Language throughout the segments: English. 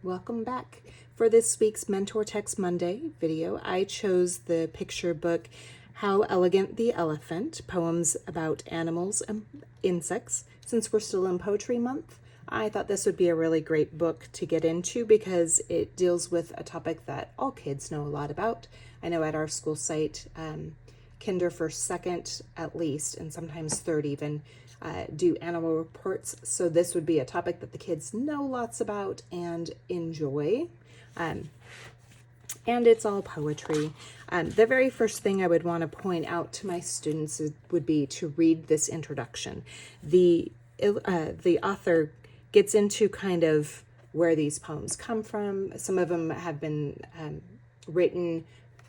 Welcome back. For this week's Mentor Text Monday video, I chose the picture book How Elegant the Elephant, poems about animals and insects. Since we're still in Poetry Month, I thought this would be a really great book to get into because it deals with a topic that all kids know a lot about. I know at our school site, kinder, first, second at least, and sometimes third even, do animal reports. So this would be a topic that the kids know lots about and enjoy. And it's all poetry. The very first thing I would want to point out to my students would be to read this introduction. The author gets into kind of where these poems come from. Some of them have been written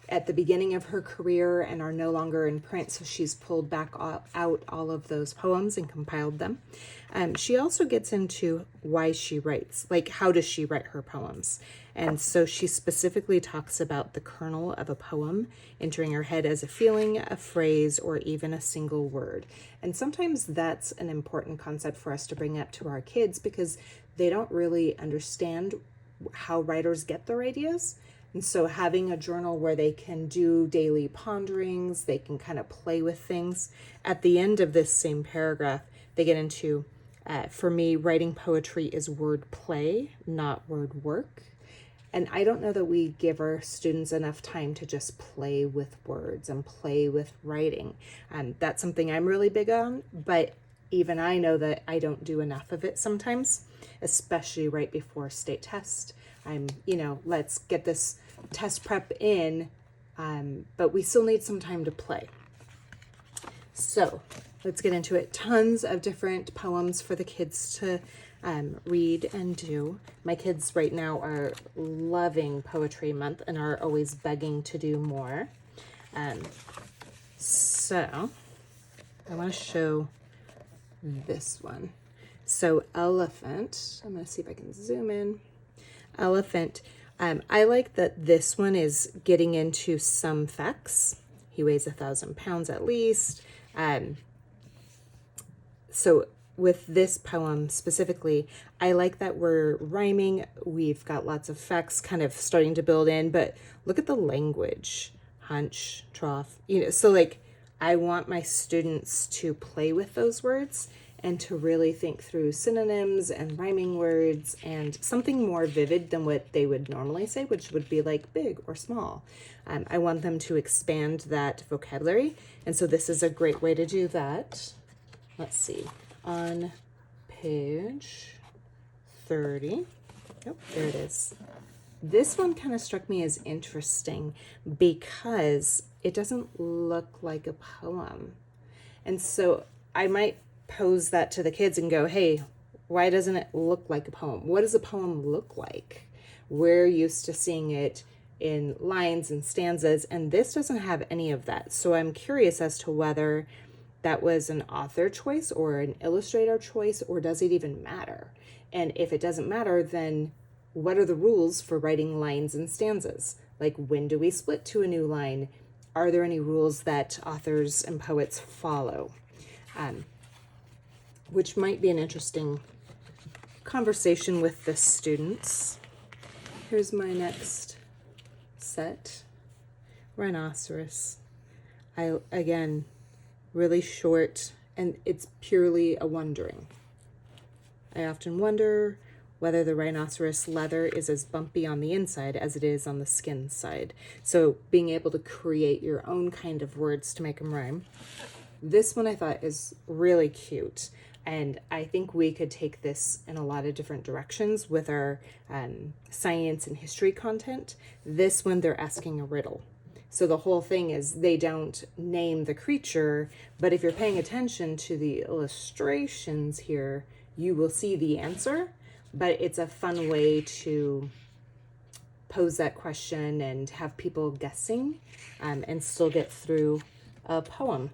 at the beginning of her career and are no longer in print, so she's pulled back out all of those poems and compiled them. She also gets into why she writes, like how does she write her poems. And so she specifically talks about the kernel of a poem entering her head as a feeling, a phrase, or even a single word. And sometimes that's an important concept for us to bring up to our kids because they don't really understand how writers get their ideas. And so having a journal where they can do daily ponderings, they can kind of play with things. At the end of this same paragraph, they get into, for me, writing poetry is word play, not word work. And I don't know that we give our students enough time to just play with words and play with writing. That's something I'm really big on, but even I know that I don't do enough of it sometimes, especially right before state test. Let's get this test prep in, but we still need some time to play. So let's get into it. Tons of different poems for the kids to read and do. My kids right now are loving Poetry Month and are always begging to do more. So I want to show this one. So Elephant, I'm going to see if I can zoom in. Elephant. I like that this one is getting into some facts. He weighs 1,000 pounds at least. So with this poem specifically, I like that we're rhyming. We've got lots of facts kind of starting to build in, but look at the language. Hunch, trough, so like I want my students to play with those words and to really think through synonyms and rhyming words and something more vivid than what they would normally say, which would be like big or small. I want them to expand that vocabulary. And so this is a great way to do that. Let's see, on page 30. Oh, there it is. This one kind of struck me as interesting because it doesn't look like a poem. And so I might pose that to the kids and go, hey, why doesn't it look like a poem? What does a poem look like? We're used to seeing it in lines and stanzas, and this doesn't have any of that. So I'm curious as to whether that was an author choice or an illustrator choice, or does it even matter? And if it doesn't matter, then what are the rules for writing lines and stanzas? Like, when do we split to a new line? Are there any rules that authors and poets follow? Which might be an interesting conversation with the students. Here's my next set. Rhinoceros. Again, really short, and it's purely a wondering. I often wonder whether the rhinoceros leather is as bumpy on the inside as it is on the skin side. So being able to create your own kind of words to make them rhyme. This one I thought is really cute. And I think we could take this in a lot of different directions with our science and history content. This one, they're asking a riddle. So the whole thing is they don't name the creature, but if you're paying attention to the illustrations here, you will see the answer. But it's a fun way to pose that question and have people guessing and still get through a poem.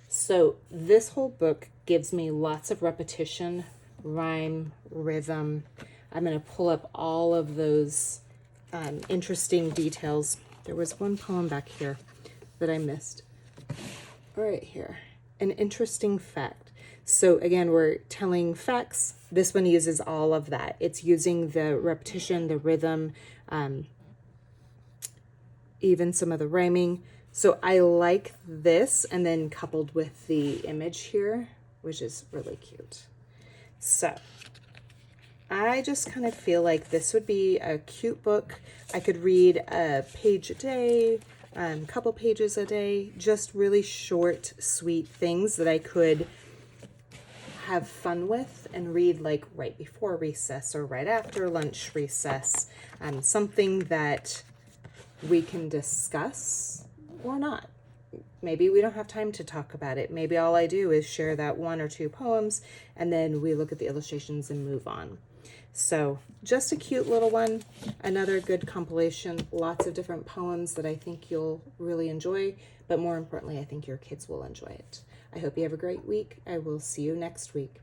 So this whole book gives me lots of repetition, rhyme, rhythm. I'm going to pull up all of those interesting details. There was one poem back here that I missed. All right, here. An interesting fact. So again, we're telling facts This one uses all of that. It's using the repetition, the rhythm, even some of the rhyming. So I like this, and then coupled with the image here, which is really cute. So I just kind of feel like this would be a cute book. I could read a page a day, couple pages a day, just really short, sweet things that I could have fun with and read like right before recess or right after lunch recess. Something that we can discuss or not. Maybe we don't have time to talk about it. Maybe all I do is share that 1 or 2 poems, and then we look at the illustrations and move on. So just a cute little one, another good compilation, lots of different poems that I think you'll really enjoy, but more importantly, I think your kids will enjoy it. I hope you have a great week. I will see you next week.